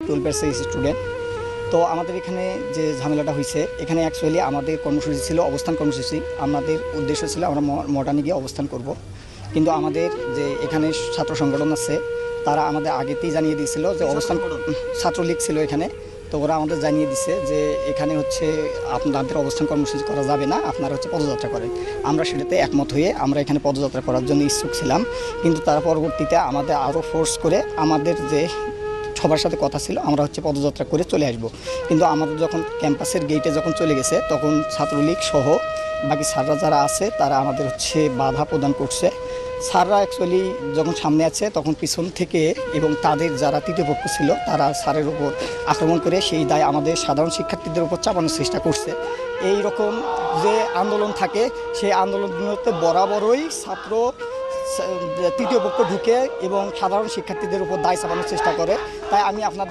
12 student. তো আমাদের এখানে যে ঝামেলাটা হয়েছে, এখানে অ্যাকচুয়ালি আমাদের কর্মসূচি ছিল অবস্থান কর্মসূচি। আমাদের উদ্দেশ্য ছিল আমরা মডার্নে গিয়ে অবস্থান করব, কিন্তু আমাদের যে এখানে ছাত্র সংগঠন আছে তারা আমাদের আগেতেই জানিয়ে দিয়েছিল যে অবস্থান, ছাত্রলীগ ছিল এখানে। তো ওরা আমাদের জানিয়ে দিছে যে এখানে হচ্ছে আপনাদের অবস্থান কর্মসূচি করা যাবে না, আপনারা হচ্ছে পদযাত্রা করেন। আমরা সেটাতে একমত হয়ে আমরা এখানে পদযাত্রা করার জন্য ইচ্ছুক ছিলাম, কিন্তু তারা পরবর্তীতে আমাদের আরও ফোর্স করে আমাদের যে সবার সাথে কথা ছিল আমরা হচ্ছে পদযাত্রা করে চলে আসব। কিন্তু আমাদের যখন ক্যাম্পাসের গেটে যখন চলে গেছে তখন ছাত্রলীগ সহ বাকি স্যাররা যারা আছে তারা আমাদের হচ্ছে বাধা প্রদান করছে। স্যাররা অ্যাকচুয়ালি যখন সামনে আছে তখন পিছন থেকে এবং তাদের যারা তৃতীয় পক্ষ ছিল তারা স্যারের উপর আক্রমণ করে সেই দায় আমাদের সাধারণ শিক্ষার্থীদের উপর চাপানোর চেষ্টা করছে। এই রকম যে আন্দোলন থাকে সেই আন্দোলনগুলোতে বরাবরই তৃতীয় পক্ষ ঢুকে এবং সাধারণ শিক্ষার্থীদের উপর দায় চাপানোর চেষ্টা করে। তাই আমি আপনাদের